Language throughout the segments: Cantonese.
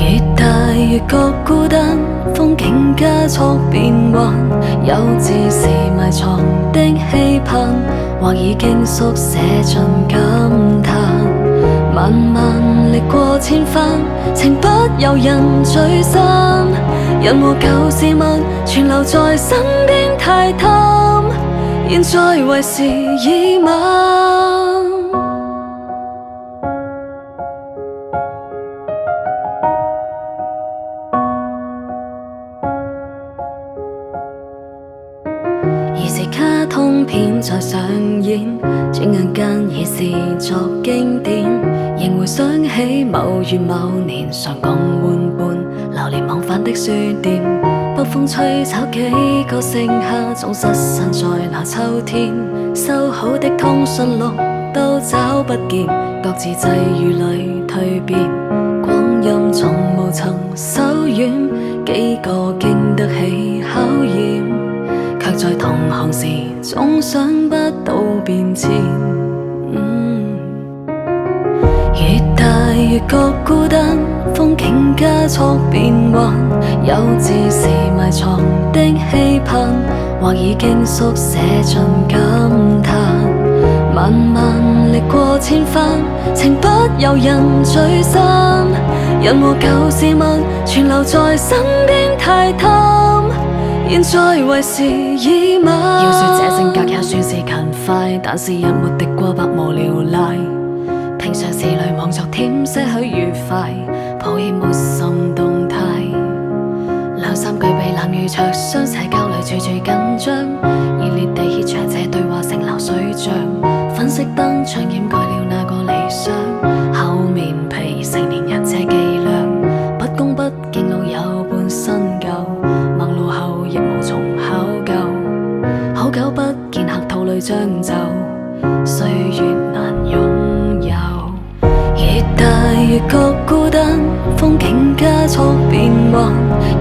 越大越覺孤單，風景加速變幻，幼稚時埋藏的期盼，或已經縮寫進感嘆。漫漫歷過千番，情不由人聚散，人和舊事物存留在身邊太淡，現在為時已晚。兒時卡通片在上演，轉眼間已是作經典。仍回想起某月某年，常共玩伴流連忘返的書店。北風吹走幾個盛夏，總失散在那秋天。收好的通訊錄都找不見，各自際遇裏蛻變。光陰從無曾手軟，幾個經得起考驗，卻在同行時總想不到變遷。越大越覺孤單，風景加速變幻，幼稚時埋藏的期盼，或已經縮寫進感嘆。漫漫歷過千番，情不由人聚散，人和舊事物存留在身邊太淡，現在為時已晚。要說這性格也算是勤快，但是人沒敵過百無聊賴。平常時裏望昨天些許愉快，抱歉沒什動態。兩三句被濫語灼傷，社交裏處處緊張，熱烈地協長這對話成流水賬。粉飾燈像掩蓋了那個理想，厚面皮成年人這伎倆，不恭不敬老有半新舊，陌路後亦無從考究。好久不見客肚裏將就，歲月難擁有。越大越覺孤單，風景加速變幻，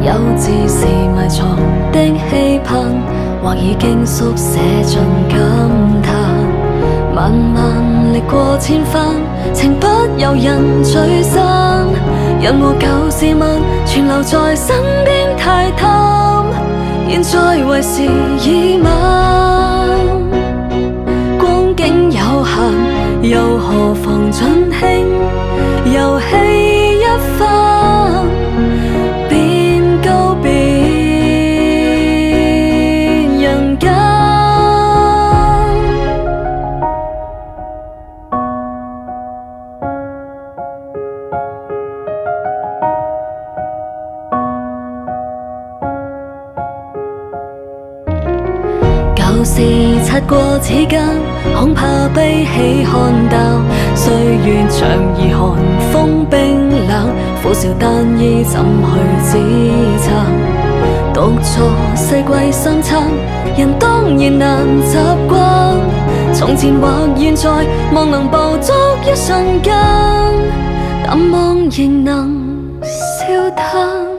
幼稚時埋藏的期盼，或已經縮寫進感嘆。漫漫歷過千番，情不由人聚散，人和舊事物存留在身邊太淡，現在為時已晚。光景有限，又何妨盡興遊戲一番，變告別人間。舊事擦過指間，恐怕悲喜看淡。歲月長而寒，風冰冷，苦笑單衣怎去支撐？獨坐世季三餐，人當然難習慣。從前或現在，望能捕捉一瞬間，淡忘仍能笑嘆。